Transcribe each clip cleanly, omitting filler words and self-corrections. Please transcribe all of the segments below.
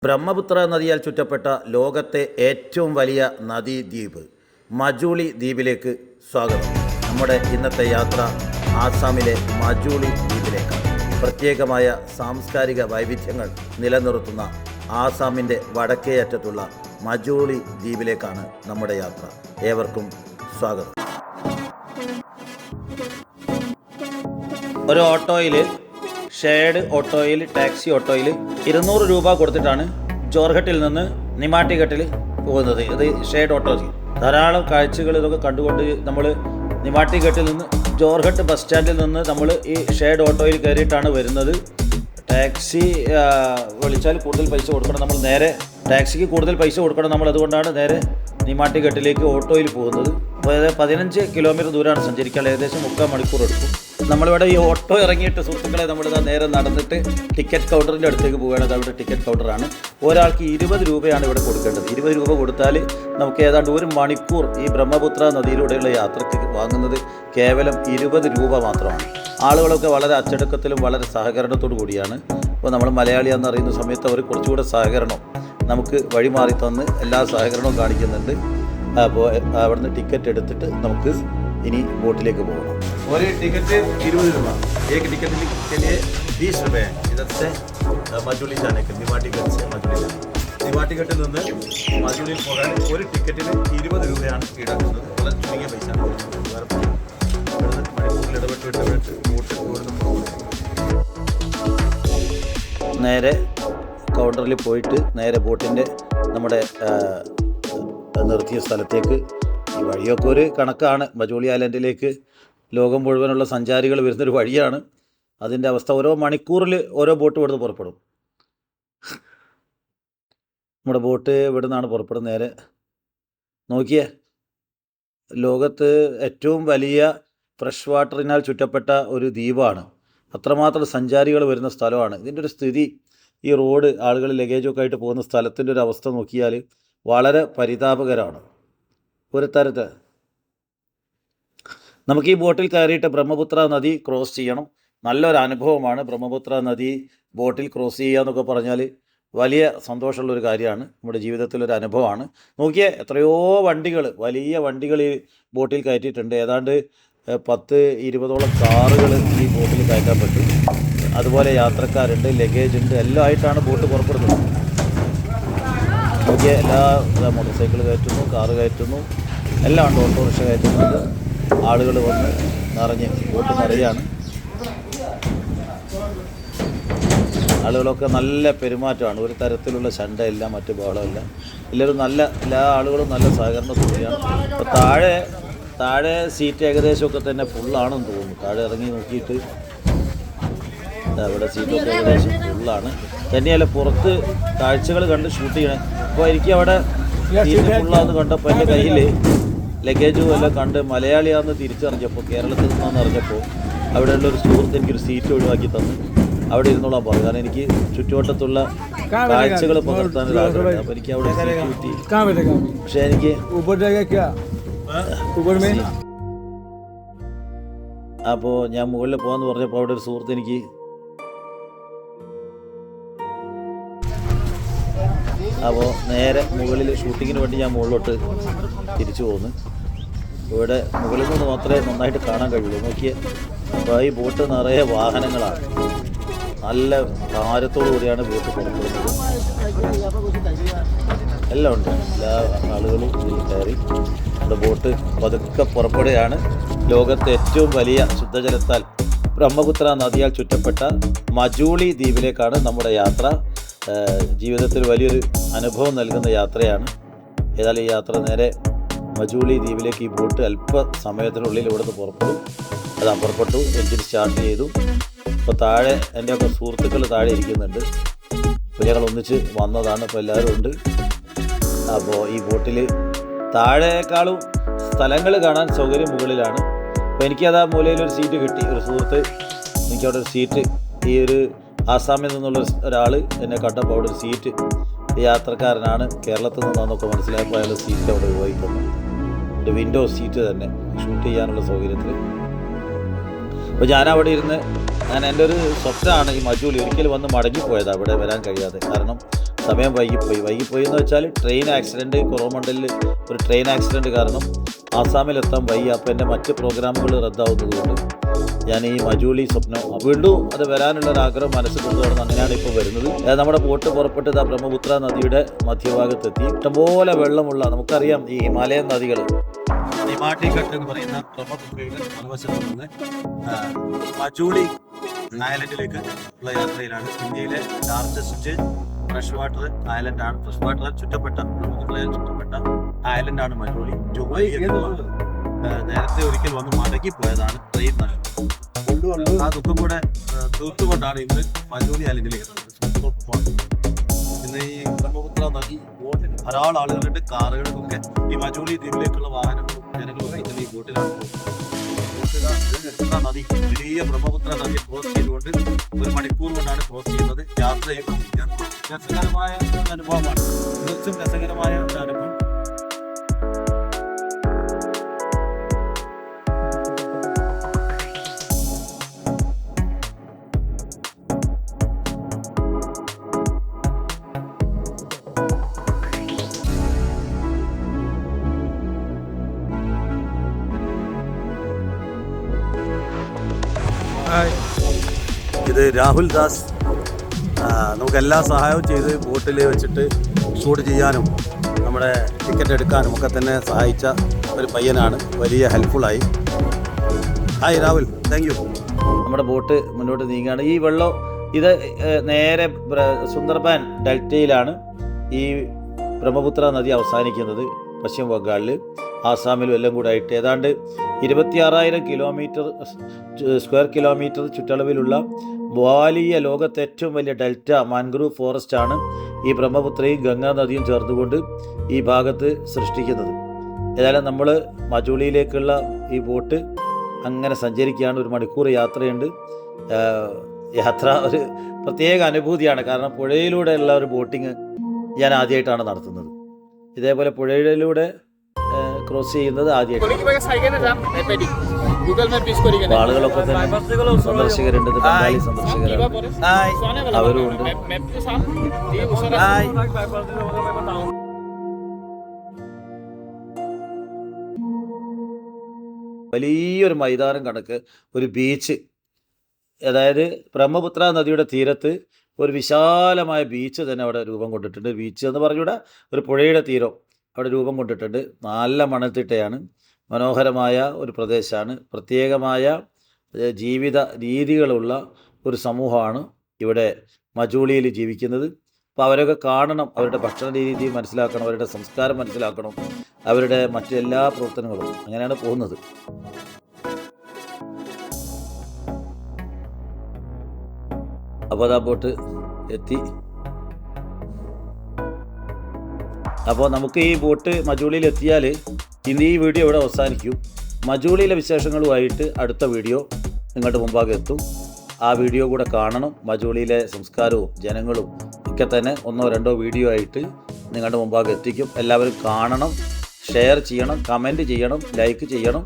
ബ്രഹ്മപുത്ര നദിയാൽ ചുറ്റപ്പെട്ട ലോകത്തെ ഏറ്റവും വലിയ നദീദ്വീപ് മജൂളി ദ്വീപിലേക്ക് സ്വാഗതം. നമ്മുടെ ഇന്നത്തെ യാത്ര ആസാമിലെ മജൂളി ദ്വീപിലേക്കാണ്. പ്രത്യേകമായ സാംസ്കാരിക വൈവിധ്യങ്ങൾ നിലനിർത്തുന്ന ആസാമിൻ്റെ വടക്കേ അറ്റത്തുള്ള മജൂളി ദ്വീപിലേക്കാണ് നമ്മുടെ യാത്ര. ഏവർക്കും സ്വാഗതം. ഒരു ഓട്ടോയിൽ, ഷെയർഡ് ഓട്ടോയിൽ, ടാക്സി ഓട്ടോയിൽ 200 രൂപ കൊടുത്തിട്ടാണ് ജോർഹട്ടിൽ നിന്ന് നിമാട്ടിഘട്ടിൽ പോകുന്നത്. ഇത് ഷെയർഡ് ഓട്ടോ. ധാരാളം കാഴ്ചകൾ ഇതൊക്കെ കണ്ടുകൊണ്ട് നമ്മൾ നിമാട്ടിഘട്ടിൽ നിന്ന് ജോർഹട്ട് ബസ് സ്റ്റാൻഡിൽ നിന്ന് നമ്മൾ ഈ ഷെയർഡ് ഓട്ടോയിൽ കയറിയിട്ടാണ് വരുന്നത്. ടാക്സി വിളിച്ചാൽ കൂടുതൽ പൈസ കൊടുക്കണം. നമ്മൾ നേരെ ടാക്സിക്ക് കൂടുതൽ പൈസ കൊടുക്കണം നമ്മൾ. അതുകൊണ്ടാണ് നേരെ നിമാട്ടിഘട്ടിലേക്ക് ഓട്ടോയിൽ പോകുന്നത്. അപ്പോൾ 15 കിലോമീറ്റർ ദൂരമാണ് സഞ്ചരിക്കാൻ. ഏകദേശം 3/4 മണിക്കൂർ എടുക്കും. നമ്മളിവിടെ ഈ ഓട്ടോ ഇറങ്ങിയിട്ട് സുഹൃത്തുക്കളെ നമ്മളിതാ നേരെ നടന്നിട്ട് ടിക്കറ്റ് കൗണ്ടറിൻ്റെ അടുത്തേക്ക് പോവുകയാണ്. അതവിടെ ടിക്കറ്റ് കൗണ്ടറാണ്. ഒരാൾക്ക് 20 രൂപയാണ് ഇവിടെ കൊടുക്കേണ്ടത്. 20 രൂപ കൊടുത്താൽ നമുക്ക് ഏതാണ്ട് 1 മണിക്കൂർ ഈ ബ്രഹ്മപുത്ര നദിയിലൂടെയുള്ള യാത്രയ്ക്ക് വാങ്ങുന്നത് കേവലം 20 രൂപ മാത്രമാണ്. ആളുകളൊക്കെ വളരെ അച്ചടക്കത്തിലും വളരെ സഹകരണത്തോടു കൂടിയാണ്. ഇപ്പോൾ നമ്മൾ മലയാളിയാണെന്ന് അറിയുന്ന സമയത്ത് അവർ കുറച്ചുകൂടെ സഹകരണം നമുക്ക് വഴിമാറി തന്ന് എല്ലാ സഹകരണവും കാണിക്കുന്നുണ്ട്. അപ്പോൾ അവിടുന്ന് ടിക്കറ്റ് എടുത്തിട്ട് നമുക്ക് ഇനി ബോട്ടിലേക്ക് പോകണം. ഒരു ടിക്കറ്റ് 20 രൂപ. एक टिकट के लिए 20 रुपये है. इधर से മജൂളി जाने के निमाटीघट से മജൂളി. നിമാട്ടിഘട്ടിൽ നിന്ന് മജൂളിയിൽ പോകാൻ ഒരു ടിക്കറ്റിന് 20 രൂപയാണ് ഈടാക്കുന്നത്. വളരെ ചുരുങ്ങിയ പൈസ. മണിക്കൂറിൽ ഇടപെട്ട് നേരെ കൗണ്ടറിൽ പോയിട്ട് നേരെ ബോട്ടിൻ്റെ നമ്മുടെ നിർത്തിയ സ്ഥലത്തേക്ക്. ഈ വഴിയൊക്കെ ഒരു കണക്കാണ്. മജൂളി ഐലൻഡിലേക്ക് ലോകം മുഴുവനുള്ള സഞ്ചാരികൾ വരുന്നൊരു വഴിയാണ്. അതിൻ്റെ അവസ്ഥ ഓരോ മണിക്കൂറിൽ ഓരോ ബോട്ട് ഇവിടുന്ന് പുറപ്പെടും. നമ്മുടെ ബോട്ട് ഇവിടെ നിന്നാണ് പുറപ്പെടുന്നത്. നേരെ നോക്കിയേ, ലോകത്ത് ഏറ്റവും വലിയ ഫ്രഷ് വാട്ടറിനാൽ ചുറ്റപ്പെട്ട ഒരു ദ്വീപാണ്. അത്രമാത്രം സഞ്ചാരികൾ വരുന്ന സ്ഥലമാണ്. ഇതിൻ്റെ ഒരു സ്ഥിതി, ഈ റോഡ്, ആളുകൾ ലഗേജൊക്കെ ആയിട്ട് പോകുന്ന സ്ഥലത്തിൻ്റെ ഒരു അവസ്ഥ നോക്കിയാൽ വളരെ പരിതാപകരമാണ്. ഒരു തരത്തിൽ നമുക്ക് ഈ ബോട്ടിൽ കയറിയിട്ട് ബ്രഹ്മപുത്ര നദി ക്രോസ് ചെയ്യണം. നല്ലൊരു അനുഭവമാണ്. ബ്രഹ്മപുത്ര നദി ബോട്ടിൽ ക്രോസ് ചെയ്യുക എന്നൊക്കെ പറഞ്ഞാൽ വലിയ സന്തോഷമുള്ളൊരു കാര്യമാണ്. നമ്മുടെ ജീവിതത്തിലൊരു അനുഭവമാണ്. നോക്കിയേ, എത്രയോ വണ്ടികൾ, വലിയ വണ്ടികൾ ഈ ബോട്ടിൽ കയറ്റിയിട്ടുണ്ട്. ഏതാണ്ട് 10-20ഓളം കാറുകൾ ഈ ബോട്ടിൽ കയറ്റാൻ പറ്റും. അതുപോലെ യാത്രക്കാരുണ്ട്, ലഗേജ് ഉണ്ട്, എല്ലാം ആയിട്ടാണ് ബോട്ട് പുറപ്പെടുന്നത്. നോക്കിയ എല്ലാ മോട്ടോർ സൈക്കിൾ കയറ്റുന്നു, കാറ് കയറ്റുന്നു, എല്ലാം ഉണ്ട്. ഓട്ടോറിക്ഷ കയറ്റുന്നുണ്ട്. ആളുകൾ വന്ന് നിറഞ്ഞ് ബോട്ട് നിറയാണ്. ആളുകളൊക്കെ നല്ല പെരുമാറ്റമാണ്. ഒരു തരത്തിലുള്ള ശണ്ടയില്ല, മറ്റു ബഹളമില്ല. എല്ലാവരും എല്ലാ ആളുകളും നല്ല സഹകരണത്തോടെയാണ്. അപ്പോൾ താഴെ സീറ്റ് ഏകദേശമൊക്കെ തന്നെ ഫുള്ളാണെന്ന് തോന്നുന്നു. താഴെ ഇറങ്ങി നോക്കിയിട്ട് അവിടെ സീറ്റൊക്കെ ഏകദേശം ഫുള്ളാണ്. തന്നെയല്ല, പുറത്ത് കാഴ്ചകൾ കണ്ട് ഷൂട്ട് ചെയ്യണേ. അപ്പോൾ എനിക്ക് അവിടെ സീറ്റ് ഫുള്ളാന്ന് കണ്ടപ്പോൾ എൻ്റെ കയ്യിൽ ലഗേജും എല്ലാം കണ്ട് മലയാളിയാണെന്ന് തിരിച്ചറിഞ്ഞപ്പോൾ, കേരളത്തിൽ നിന്നാണെന്ന് അറിഞ്ഞപ്പോൾ അവിടെയുള്ളൊരു സുഹൃത്ത് എനിക്കൊരു സീറ്റ് ഒഴിവാക്കി തന്നു. അവിടെ ഇരുന്നോളാൻ പറഞ്ഞു. കാരണം എനിക്ക് ചുറ്റുവട്ടത്തുള്ള കാഴ്ചകൾ പകർത്താനൊരാഗ്രഹം. അപ്പോൾ എനിക്ക് അവിടെ സീറ്റ് കിട്ടി. പക്ഷേ എനിക്ക് അപ്പോൾ ഞാൻ മുകളിൽ പോകാമെന്ന് പറഞ്ഞപ്പോൾ അവിടെ ഒരു സുഹൃത്ത് എനിക്ക് അപ്പോൾ നേരെ മുകളിൽ ഷൂട്ടിങ്ങിന് വേണ്ടി ഞാൻ മുകളിലോട്ട് തിരിച്ചു പോകുന്നു. ഇവിടെ മുകളിൽ നിന്ന് മാത്രമേ നന്നായിട്ട് കാണാൻ കഴിയുള്ളൂ. നോക്കിയേ, അപ്പോൾ ഈ ബോട്ട് നിറയെ വാഹനങ്ങളാണ്. നല്ല ഭാരത്തോടു കൂടിയാണ് ബോട്ട് പുറപ്പെടുന്നത്. എല്ലാം ഉണ്ട്. എല്ലാ ആളുകളും ഇതിൽ കയറി നമ്മുടെ ബോട്ട് പതുക്കെ പുറപ്പെടുകയാണ്. ലോകത്തെ ഏറ്റവും വലിയ ശുദ്ധജലത്താൽ ബ്രഹ്മപുത്ര നദിയാൽ ചുറ്റപ്പെട്ട മജൂളി ദ്വീപിലേക്കാണ് നമ്മുടെ യാത്ര. ജീവിതത്തിൽ വലിയൊരു അനുഭവം നൽകുന്ന യാത്രയാണ്. ഏതായാലും ഈ യാത്ര നേരെ മജൂളി ദ്വീപിലേക്ക് ഈ ബോട്ട് അല്പസമയത്തിനുള്ളിൽ ഇവിടുന്ന് പുറപ്പെടും. അത് പുറപ്പെട്ടു, എഞ്ചിൻ സ്റ്റാർട്ട് ചെയ്തു. അപ്പോൾ താഴെ എൻ്റെയൊക്കെ സുഹൃത്തുക്കൾ താഴെ ഇരിക്കുന്നുണ്ട്. അപ്പോൾ ഞങ്ങൾ ഒന്നിച്ച് വന്നതാണ്. അപ്പോൾ എല്ലാവരും ഉണ്ട്. അപ്പോൾ ഈ ബോട്ടിൽ താഴേക്കാളും സ്ഥലങ്ങൾ കാണാൻ സൗകര്യം മുകളിലാണ്. അപ്പോൾ എനിക്കത് ആ മൂലയിലൊരു സീറ്റ് കിട്ടി. ഒരു സുഹൃത്ത് എനിക്കവിടെ ഒരു സീറ്റ്, ഈ ഒരു ആസാമിൽ നിന്നുള്ള ഒരാൾ എന്നെ കണ്ടപ്പോൾ അവിടെ ഒരു സീറ്റ്, യാത്രക്കാരനാണ്, കേരളത്തിൽ നിന്നാണെന്നൊക്കെ മനസ്സിലായപ്പോൾ അയാൾ സീറ്റ് അവിടെ ഉപയോഗിക്കുന്നു. ഒരു വിൻഡോ സീറ്റ് തന്നെ, ഷൂട്ട് ചെയ്യാനുള്ള സൗകര്യത്തിൽ. അപ്പോൾ ഞാനവിടെ ഇരുന്ന് എൻ്റെ ഒരു സ്വപ്നമാണ് ഈ മജൂളി. ഒരിക്കലും വന്ന് മടങ്ങിപ്പോയത് അവിടെ വരാൻ കഴിയാതെ. കാരണം സമയം വൈകിപ്പോയി എന്ന് വെച്ചാൽ ട്രെയിൻ ആക്സിഡൻറ്റ് കൊറോമണ്ടലിൽ ഒരു ട്രെയിൻ ആക്സിഡൻറ്റ് കാരണം ആസാമിലെത്താൻ വൈകി. അപ്പോൾ എൻ്റെ മറ്റ് പ്രോഗ്രാമുകൾ റദ്ദാവുന്നതുകൊണ്ട് ഞാൻ ഈ മജൂലി സ്വപ്നം വീണ്ടും അത് വരാനുള്ളൊരാഗ്രഹം മനസ്സിൽ കൊണ്ടുവരണം. അങ്ങനെയാണ് ഇപ്പോൾ വരുന്നത്. നമ്മുടെ ബോട്ട് പുറപ്പെട്ടത് ആ ബ്രഹ്മപുത്ര നദിയുടെ മധ്യഭാഗത്തെത്തി. ഇഷ്ടംപോലെ വെള്ളമുള്ള, നമുക്കറിയാം ഈ ഹിമാലയൻ നദികൾ, നിമാട്ടിഘട്ട് എന്ന് പറയുന്ന ബ്രഹ്മപുത്രയുടെ മറുവശത്ത് നിന്ന് മജൂലി ഐലൻഡിലേക്ക് ഉള്ള യാത്രയിലാണ്. ഇന്ത്യയിലെ ലാർജസ്റ്റ് ഫ്രഷ് വാട്ടർ ഐലൻഡാണ്. ഫ്രഷ് വാട്ടർ ചുറ്റപ്പെട്ട ബ്രഹ്മപുത്രയിൽ ചുറ്റപ്പെട്ട ഐലൻഡാണ് മജൂലി. നേരത്തെ ഒരിക്കൽ വന്ന് മടങ്ങി പോയതാണ് ട്രെയിൻ നഷ്ടം. ആ ദുഃഖം കൂടെ തീർത്തുകൊണ്ടാണ് ഇന്ന് മജൂലി ഐലൻഡിലേക്ക് ഇന്ന് ഈ ബ്രഹ്മപുത്ര നദി ബോട്ടിൽ ധാരാളം ആളുകളുണ്ട്. കാറുകൾക്കൊക്കെ ഈ മജൂലി ദ്വീപിലേക്കുള്ള വാഹനങ്ങളും ജനങ്ങളൊക്കെ തന്നെ ഈ ബോട്ടിലാണ് പോകുന്നത്. നദി വലിയ ബ്രഹ്മപുത്ര നദി ക്രോസ് ചെയ്തുകൊണ്ട് 1 മണിക്കൂർ കൊണ്ടാണ് ക്രോസ് ചെയ്യുന്നത്. യാത്രയും രസകരമായ അനുഭവമാണ്. തീർച്ചും രസകരമായ ഒരു അനുഭവം. ഇത് രാഹുൽ ദാസ് നമുക്ക് എല്ലാ സഹായവും ചെയ്ത് ബോട്ടിൽ വെച്ചിട്ട് ഷൂട്ട് ചെയ്യാനും നമ്മുടെ ടിക്കറ്റ് എടുക്കാനും ഒക്കെ തന്നെ സഹായിച്ച ഒരു പയ്യനാണ്. വലിയ ഹെൽപ്ഫുള്ളായി. Hi Rahul, thank you. നമ്മുടെ ബോട്ട് മുന്നോട്ട് നീങ്ങുകയാണ്. ഈ വെള്ളം ഇത് നേരെ സുന്ദർബാൻ ഡെൽറ്റയിലാണ് ഈ ബ്രഹ്മപുത്ര നദി അവസാനിക്കുന്നത്. പശ്ചിമ ബംഗാളിൽ, ആസാമിലും എല്ലാം കൂടെ ആയിട്ട് ഏതാണ്ട് 26,000 സ്ക്വയർ കിലോമീറ്റർ ചുറ്റളവിലുള്ള വലിയ ലോകത്തെ ഏറ്റവും വലിയ ഡെൽറ്റ മാൻഗ്രൂവ് ഫോറസ്റ്റാണ് ഈ ബ്രഹ്മപുത്രയും ഗംഗാ നദിയും ചേർന്നുകൊണ്ട് ഈ ഭാഗത്ത് സൃഷ്ടിക്കുന്നത്. ഏതായാലും നമ്മൾ മജൂലിയിലേക്കുള്ള ഈ ബോട്ട് അങ്ങനെ സഞ്ചരിക്കുകയാണ്. 1 മണിക്കൂർ യാത്രയുണ്ട്. യാത്ര ഒരു പ്രത്യേക അനുഭൂതിയാണ്. കാരണം പുഴയിലൂടെയുള്ള ഒരു ബോട്ടിങ് ഞാൻ ആദ്യമായിട്ടാണ് നടത്തുന്നത്. ഇതേപോലെ പുഴയിലൂടെ ക്രോസ് ചെയ്യുന്നത് ആദ്യമായിട്ട്. ആളുകളൊക്കെ തന്നെ സന്ദർശകരുണ്ട്, ബംഗാളി സന്ദർശകരാണ്, അവരുണ്ട്. വലിയൊരു മൈതാനം കണക്ക് ഒരു ബീച്ച്, അതായത് ബ്രഹ്മപുത്ര നദിയുടെ തീരത്ത് ഒരു വിശാലമായ ബീച്ച് തന്നെ അവിടെ രൂപം കൊണ്ടിട്ടുണ്ട്. ബീച്ച് എന്ന് പറഞ്ഞൂടെ, ഒരു പുഴയുടെ തീരം അവിടെ രൂപം കൊണ്ടിട്ടുണ്ട്. നല്ല മണൽത്തിട്ടയാണ്, മനോഹരമായ ഒരു പ്രദേശമാണ്. പ്രത്യേകമായ ജീവിത രീതികളുള്ള ഒരു സമൂഹമാണ് ഇവിടെ മജൂലിയിൽ ജീവിക്കുന്നത്. അപ്പോൾ അവരൊക്കെ കാണണം, അവരുടെ ഭക്ഷണ രീതി മനസ്സിലാക്കണം, അവരുടെ സംസ്കാരം മനസ്സിലാക്കണം, അവരുടെ മറ്റെല്ലാ പ്രവർത്തനങ്ങളും. അങ്ങനെയാണ് പോകുന്നത്. അപ്പോൾ ആ ബോട്ട് എത്തി. അപ്പോൾ നമുക്ക് ഈ ബോട്ട് മജൂലിയിൽ എത്തിയാൽ ഇന്ന് ഈ വീഡിയോ ഇവിടെ അവസാനിക്കും. മജൂലിയിലെ വിശേഷങ്ങളുമായിട്ട് അടുത്ത വീഡിയോ നിങ്ങളുടെ മുമ്പാകെ എത്തും. ആ വീഡിയോ കൂടെ കാണണം. മജൂലിയിലെ സംസ്കാരവും ജനങ്ങളും ഒക്കെ തന്നെ 1-2 വീഡിയോ ആയിട്ട് നിങ്ങളുടെ മുമ്പാകെ എത്തിക്കും. എല്ലാവരും കാണണം, ഷെയർ ചെയ്യണം, കമൻറ്റ് ചെയ്യണം, ലൈക്ക് ചെയ്യണം.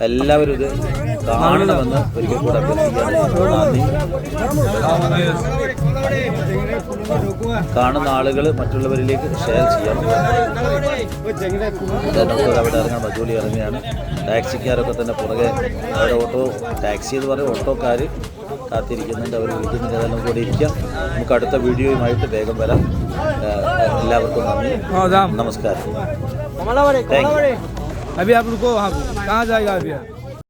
എല്ലാവരും ഇത് കാണണമെന്ന് ഒരിക്കൽ കൂടെ അഭ്യർത്ഥിക്കുകയാണ്. കാണുന്ന ആളുകൾ മറ്റുള്ളവരിലേക്ക് ഷെയർ ചെയ്യണം. അവിടെ ഇറങ്ങാൻ മജൂലി ഇറങ്ങുകയാണ്. ടാക്സിക്കാരൊക്കെ തന്നെ പുറകെ അവിടെ ടാക്സി എന്ന് പറയും, ഓട്ടോക്കാർ കാത്തിരിക്കുന്നുണ്ട്. അവർ വിളിക്കുന്നുണ്ട്. അതെല്ലാം കൂടെ ഇരിക്കാം. നമുക്ക് അടുത്ത വീഡിയോയുമായിട്ട് വേഗം വരാം. എല്ലാവർക്കും നന്ദി, നമസ്കാരം. अभी आप रुको, कहाँ जाएगा अभी?